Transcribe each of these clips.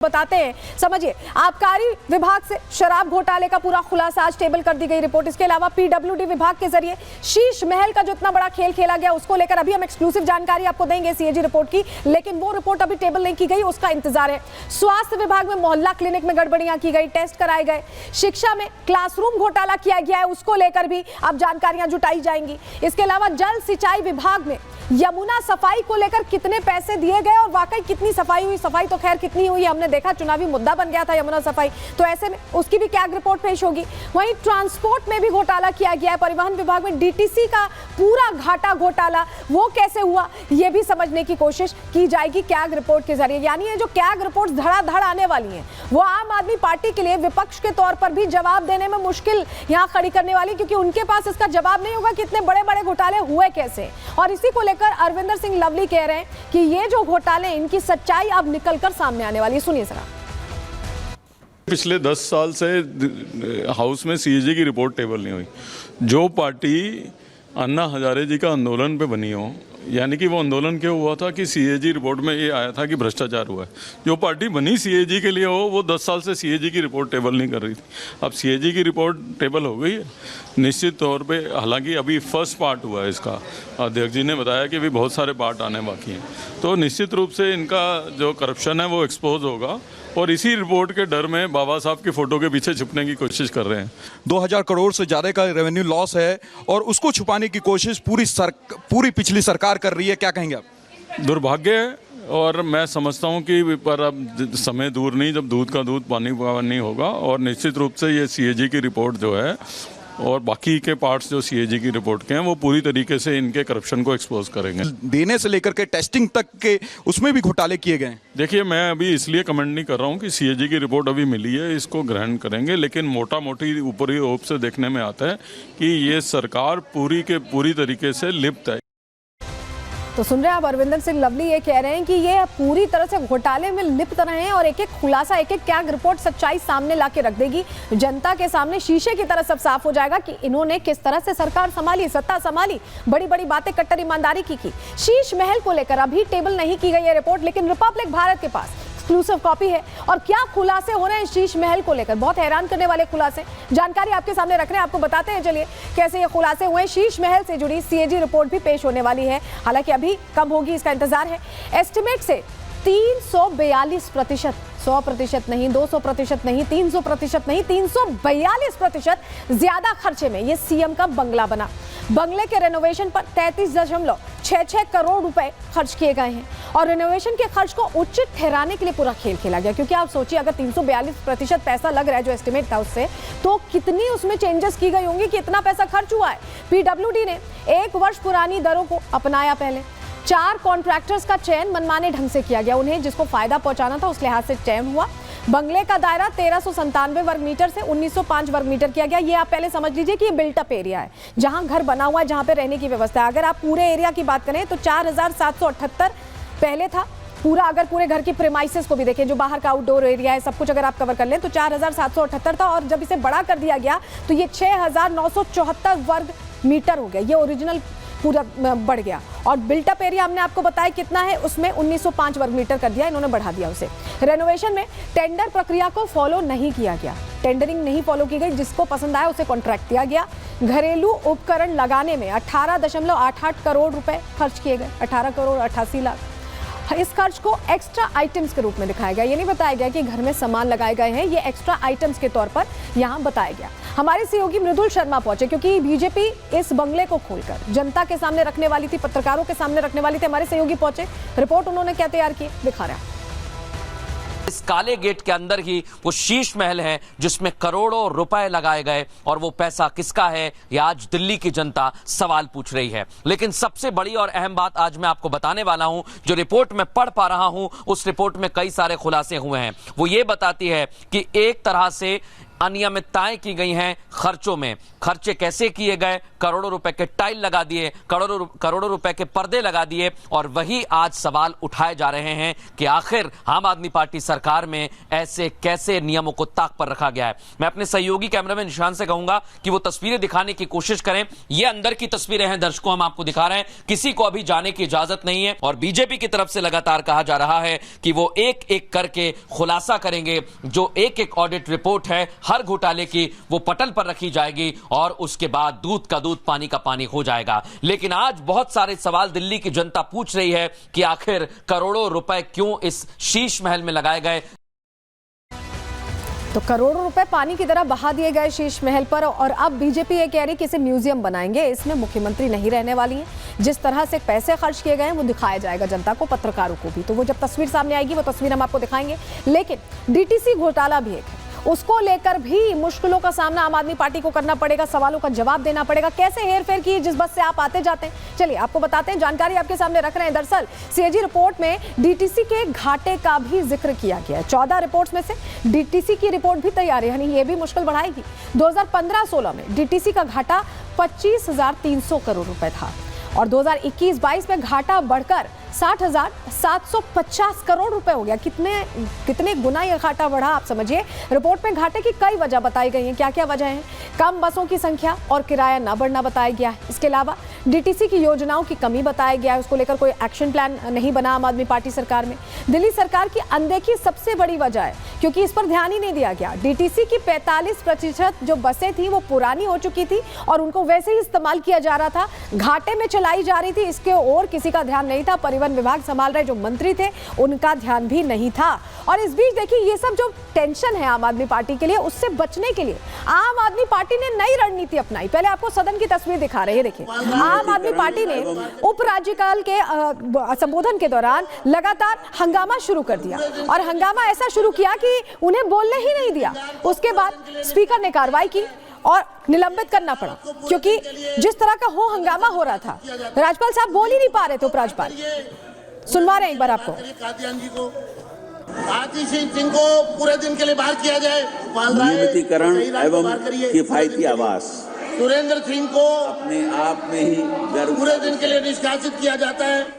बताते हैं, समझिए। आबकारी विभाग से शराब घोटाले का पूरा खुलासा आज टेबल कर दी गई रिपोर्ट। इसके अलावा पीडब्ल्यूडी विभाग के जरिए शीश महल का जो इतना बड़ा खेल खेला गया उसको लेकर अभी हम एक्सक्लूसिव जानकारी आपको देंगे सीएजी रिपोर्ट की, लेकिन वो रिपोर्ट अभी टेबल नहीं की गई, उसका इंतजार है। स्वास्थ्य विभाग में मोहल्ला क्लिनिक में गड़बड़ियां की गई, टेस्ट कराए गए। शिक्षा में क्लासरूम घोटाला किया गया है, उसको लेकर भी अब जानकारियां जुटाई जाएंगी। इसके अलावा जल सिंचाई विभाग में यमुना सफाई को लेकर कितने पैसे दिए गए और वाकई कितनी सफाई हुई, सफाई तो खैर कितनी हुई हमने देखा, चुनावी मुद्दा बन गया था यमुना सफाई, तो ऐसे में उसकी भी कैग रिपोर्ट पेश होगी। वहीं ट्रांसपोर्ट में भी घोटाला किया गया है, परिवहन विभाग में डीटीसी का पूरा घाटा घोटाला वो कैसे हुआ ये भी समझने की कोशिश की जाएगी कैग रिपोर्ट के जरिए। यानी ये जो कैग रिपोर्ट धड़ाधड़ आने वाली हैं वो आम आदमी पार्टी के लिए विपक्ष के तौर पर भी जवाब देने में मुश्किल यहां खड़ी करने वाली, क्योंकि उनके पास इसका जवाब नहीं होगा कि इतने बड़े बड़े घोटाले हुए कैसे। और इसी को लेकर अरविंदर सिंह लवली कह रहे हैं कि ये जो घोटाले इनकी सच्चाई अब निकलकर सामने आने वाली है। सुनिए जरा। पिछले 10 साल से हाउस में सीएजी की रिपोर्ट टेबल नहीं हुई। जो पार्टी अन्ना हजारे जी का आंदोलन पे बनी हो, यानी कि वो आंदोलन क्यों हुआ था कि सीएजी रिपोर्ट में ये आया था कि भ्रष्टाचार हुआ है। जो पार्टी बनी सीएजी के लिए हो वो 10 साल से सीएजी की रिपोर्ट टेबल नहीं कर रही थी। अब सीएजी की रिपोर्ट टेबल हो गई है निश्चित तौर पे। हालांकि अभी फर्स्ट पार्ट हुआ है इसका, अध्यक्ष जी ने बताया कि भी बहुत सारे पार्ट आने बाकी हैं, तो निश्चित रूप से इनका जो करप्शन है वो एक्सपोज होगा। और इसी रिपोर्ट के डर में बाबा साहब की फोटो के पीछे छुपने की कोशिश कर रहे हैं। 2000 करोड़ से ज़्यादा का रेवेन्यू लॉस है और उसको छुपाने की कोशिश पूरी पिछली सरकार कर रही है। क्या कहेंगे आप? दुर्भाग्य है और मैं समझता हूं कि पर अब समय दूर नहीं जब दूध का दूध पानी का नहीं होगा। और निश्चित रूप से ये सीएजी की रिपोर्ट जो है और बाकी के पार्ट्स जो सीएजी की रिपोर्ट के हैं वो पूरी तरीके से इनके करप्शन को एक्सपोज करेंगे। देने से लेकर के टेस्टिंग तक के उसमें भी घोटाले किए गए। देखिए, मैं अभी इसलिए कमेंट नहीं कर रहा हूं कि सीएजी की रिपोर्ट अभी मिली है, इसको ग्रहण करेंगे, लेकिन मोटा मोटी ऊपरी ओप से देखने में आता है कि ये सरकार पूरी तरीके से लिप्त है। तो सुन रहे हैं आप, अरविंदर सिंह लवली ये कह रहे हैं कि ये पूरी तरह से घोटाले में लिप्त रहे हैं और एक एक खुलासा, एक एक कैग रिपोर्ट सच्चाई सामने ला के रख देगी। जनता के सामने शीशे की तरह सब साफ हो जाएगा कि इन्होंने किस तरह से सरकार संभाली, सत्ता संभाली, बड़ी बड़ी बातें कट्टर ईमानदारी की। शीश महल को लेकर अभी टेबल नहीं की गई है रिपोर्ट, लेकिन रिपब्लिक भारत के पास एक्सक्लूसिव कॉपी है। और क्या खुलासे हो रहे हैं शीश महल को लेकर, बहुत हैरान करने वाले खुलासे, जानकारी आपके सामने रख रहे हैं, आपको बताते हैं चलिए कैसे ये खुलासे हुए। शीश महल से जुड़ी सीएजी रिपोर्ट भी पेश होने वाली है, हालांकि अभी कब होगी इसका इंतजार है। एस्टिमेट से 342%, 100% नहीं, 200% नहीं, 300% नहीं, 342% ज्यादा खर्चे में ये सीएम का बंगला बना। बंगले के रेनोवेशन पर 33.66 करोड़ रुपए खर्च किए गए हैं और रेनोवेशन के खर्च को उचित ठहराने के लिए पूरा खेल खेला गया। क्योंकि आप सोचिए, अगर 342% पैसा लग रहा है जो एस्टिमेट था उससे, तो कितनी उसमें चेंजेस की गई होंगी कि इतना पैसा खर्च हुआ है। पीडब्ल्यूडी ने 1 वर्ष पुरानी दरों को अपनाया। पहले 4 कॉन्ट्रैक्टर्स का चयन मनमाने ढंग से किया गया, उन्हें जिसको फायदा पहुंचाना था उस लिहाज से चयन हुआ। बंगले का दायरा 1397 वर्ग मीटर से 1905 वर्ग मीटर किया गया। ये आप पहले समझ लीजिए कि ये बिल्टअप एरिया है, जहां घर बना हुआ है, जहां पे रहने की व्यवस्था है। अगर आप पूरे एरिया की बात करें तो 4778 पहले था पूरा। अगर पूरे घर की प्रेमाइसेस को भी देखें, जो बाहर का आउटडोर एरिया है, सब कुछ अगर आप कवर कर लें तो 4778 था। और जब इसे बड़ा कर दिया गया तो ये 6974 वर्ग मीटर हो गया। ये ओरिजिनल पूरा बढ़ गया। और बिल्टअप एरिया हमने आपको बताया कितना है, उसमें 1905 वर्ग मीटर कर दिया, इन्होंने बढ़ा दिया उसे। रेनोवेशन में टेंडर प्रक्रिया को फॉलो नहीं किया गया, टेंडरिंग नहीं फॉलो की गई, जिसको पसंद आया उसे कॉन्ट्रैक्ट दिया गया। घरेलू उपकरण लगाने में 18.88 करोड़ रुपए खर्च किए गए, 18 करोड़ 88 लाख। इस खर्च को एक्स्ट्रा आइटम्स के रूप में दिखाया गया, ये नहीं बताया गया कि घर में सामान लगाए गए हैं, ये एक्स्ट्रा आइटम्स के तौर पर यहां बताया गया। हमारे सहयोगी मृदुल शर्मा पहुंचे, क्योंकि बीजेपी इस बंगले को खोलकर जनता के सामने रखने वाली थी, पत्रकारों के सामने रखने वाली थी। हमारे सहयोगी पहुंचे, रिपोर्ट उन्होंने क्या तैयार की दिखा रहा है। इस काले गेट के अंदर ही वो शीश महल है जिसमें करोड़ों रुपए लगाए गए और वो पैसा किसका है ये आज दिल्ली की जनता सवाल पूछ रही है। लेकिन सबसे बड़ी और अहम बात आज मैं आपको बताने वाला हूं, जो रिपोर्ट में पढ़ पा रहा हूं, उस रिपोर्ट में कई सारे खुलासे हुए हैं। वो ये बताती है कि एक तरह से अनियमितताएं की गई हैं खर्चों में। खर्चे कैसे किए गए? करोड़ों रुपए के टाइल लगा दिए, करोड़ों रुपए के पर्दे लगा दिए, और वही आज सवाल उठाए जा रहे हैं कि आखिर आम आदमी पार्टी सरकार में ऐसे कैसे नियमों को ताक पर रखा गया है। मैं अपने सहयोगी कैमरामैन निशान से कहूंगा कि वो तस्वीरें दिखाने की कोशिश करें। ये अंदर की तस्वीरें हैं दर्शकों, हम आपको दिखा रहे हैं, किसी को अभी जाने की इजाजत नहीं है। और बीजेपी की तरफ से लगातार कहा जा रहा है कि वो एक एक करके खुलासा करेंगे। जो एक एक ऑडिट रिपोर्ट है हर घोटाले की, वो पटल पर रखी जाएगी और उसके बाद दूध का दूध पानी का पानी हो जाएगा। लेकिन आज बहुत सारे सवाल दिल्ली की जनता पूछ रही है कि आखिर करोड़ों रुपए क्यों इस शीश महल में लगाए गए। तो करोड़ों रुपए पानी की तरह बहा दिए गए शीश महल पर, और अब बीजेपी ये कह रही कि इसे म्यूजियम बनाएंगे, इसमें मुख्यमंत्री नहीं रहने वाली है। जिस तरह से पैसे खर्च किए गए हैं वो दिखाया जाएगा जनता को, पत्रकारों को भी। तो वो जब तस्वीर सामने आएगी वो तस्वीर हम आपको दिखाएंगे। लेकिन डीटीसी घोटाला भी एक है, उसको लेकर भी मुश्किलों का सामना आम आदमी पार्टी को करना पड़ेगा, सवालों का जवाब देना पड़ेगा। कैसे हेरफेर की जिस बस से आप आते जाते हैं, चलिए आपको बताते हैं, जानकारी आपके सामने रख रहे हैं। दरअसल सीएजी रिपोर्ट में डीटीसी के घाटे का भी जिक्र किया गया है। 14 रिपोर्ट्स में से डीटीसी की रिपोर्ट भी तैयार है, यानी ये भी मुश्किल बढ़ाएगी। 2015-16 में डीटीसी का घाटा 25,300 करोड़ रुपए था और 2021-22 में घाटा बढ़कर 60,750 करोड़ रुपए हो गया। कितने गुना ये घाटा बढ़ा, आप समझिए। रिपोर्ट में घाटे की कई वजह बताई गई हैं। क्या क्या वजह हैं? कम बसों की संख्या और किराया न बढ़ना बताया गया है। इसके अलावा डीटीसी की योजनाओं की कमी बताया गया है, उसको लेकर कोई एक्शन प्लान नहीं बना आम आदमी पार्टी सरकार में। दिल्ली सरकार की अनदेखी सबसे बड़ी वजह है, क्योंकि इस पर ध्यान ही नहीं दिया गया। डीटीसी की 45% जो बसें थी वो पुरानी हो चुकी थी और उनको वैसे ही इस्तेमाल किया जा रहा था, घाटे में चलाई जा रही थी। इसके और किसी का ध्यान नहीं था। परिवहन विभाग संभाल रहे जो मंत्री थे उनका ध्यान भी नहीं था। और इस बीच देखिए, ये सब जो टेंशन है आम आदमी पार्टी के लिए, उससे बचने के लिए आम आदमी पार्टी ने नई रणनीति अपनाई। पहले आपको सदन की तस्वीर दिखा रहे हैं, देखिए। आम आदमी पार्टी ने उपराज्यपाल के संबोधन के दौरान लगातार हंगामा शुरू कर दिया, और हंगामा ऐसा शुरू किया कि उन्हें बोलने ही नहीं दिया। उसके बाद स्पीकर ने कार्रवाई की और निलंबित करना पड़ा, क्योंकि जिस तरह का हो हंगामा हो रहा था, राज्यपाल साहब बोल ही नहीं पा रहे थे। उपराज्यपाल सुनवा रहे हैं एक बार आपको। आतिशी सिंह को पूरे दिन के लिए बाहर किया जाए। नियमितीकरण एवं किफायती आवास। सुरेंद्र सिंह को अपने आप में ही पूरे दिन के लिए निष्कासित किया जाता है।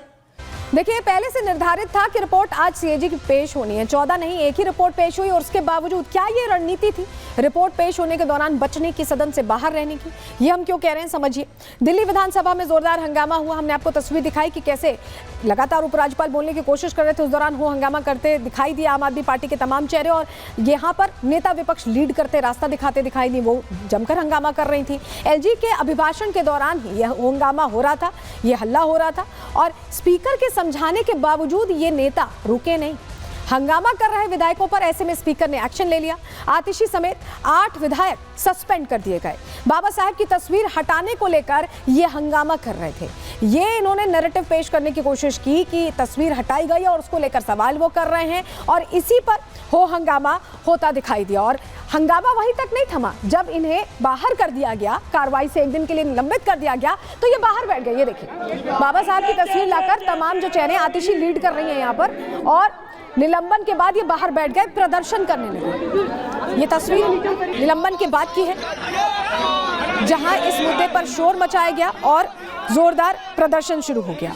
देखिए, पहले से निर्धारित था कि रिपोर्ट आज सीएजी की पेश होनी है। 14 नहीं, एक ही रिपोर्ट पेश हुई, और उसके बावजूद क्या ये रणनीति थी रिपोर्ट पेश होने के दौरान बचने की, सदन से बाहर रहने की? ये हम क्यों कह रहे हैं, समझिए। दिल्ली विधानसभा में जोरदार हंगामा हुआ। हमने आपको तस्वीर दिखाई कि कैसे लगातार उपराज्यपाल बोलने की कोशिश कर रहे थे, उस दौरान हो हंगामा करते दिखाई दिए आम आदमी पार्टी के तमाम चेहरे। और यहाँ पर नेता विपक्ष लीड करते, रास्ता दिखाते दिखाई दी, वो जमकर हंगामा कर रही थी। एलजी के अभिभाषण के दौरान ही यह हंगामा हो रहा था, यह हल्ला हो रहा था, और स्पीकर के समझाने के बावजूद ये नेता रुके नहीं। हंगामा कर रहे विधायकों पर ऐसे में स्पीकर ने एक्शन ले लिया। आतिशी समेत 8 विधायक सस्पेंड कर दिए गए। बाबा साहब की तस्वीर हटाने को लेकर ये हंगामा कर रहे थे। ये इन्होंने नैरेटिव पेश करने की कोशिश की कि तस्वीर हटाई गई और उसको लेकर सवाल वो कर रहे हैं, और इसी पर हो हंगामा होता दिखाई दिया। और हंगामा वहीं तक नहीं थमा, जब इन्हें बाहर कर दिया गया, कार्रवाई से एक दिन के लिए निलंबित कर दिया गया, तो ये बाहर बैठ गए। ये देखिए, बाबा साहब की तस्वीर लाकर तमाम जो चेहरे, आतिशी लीड कर रही हैं यहाँ पर, और निलंबन के बाद ये बाहर बैठ गए, प्रदर्शन करने लगे। ये तस्वीर निलंबन के बाद की है, जहां इस मुद्दे पर शोर मचाया गया और जोरदार प्रदर्शन शुरू हो गया।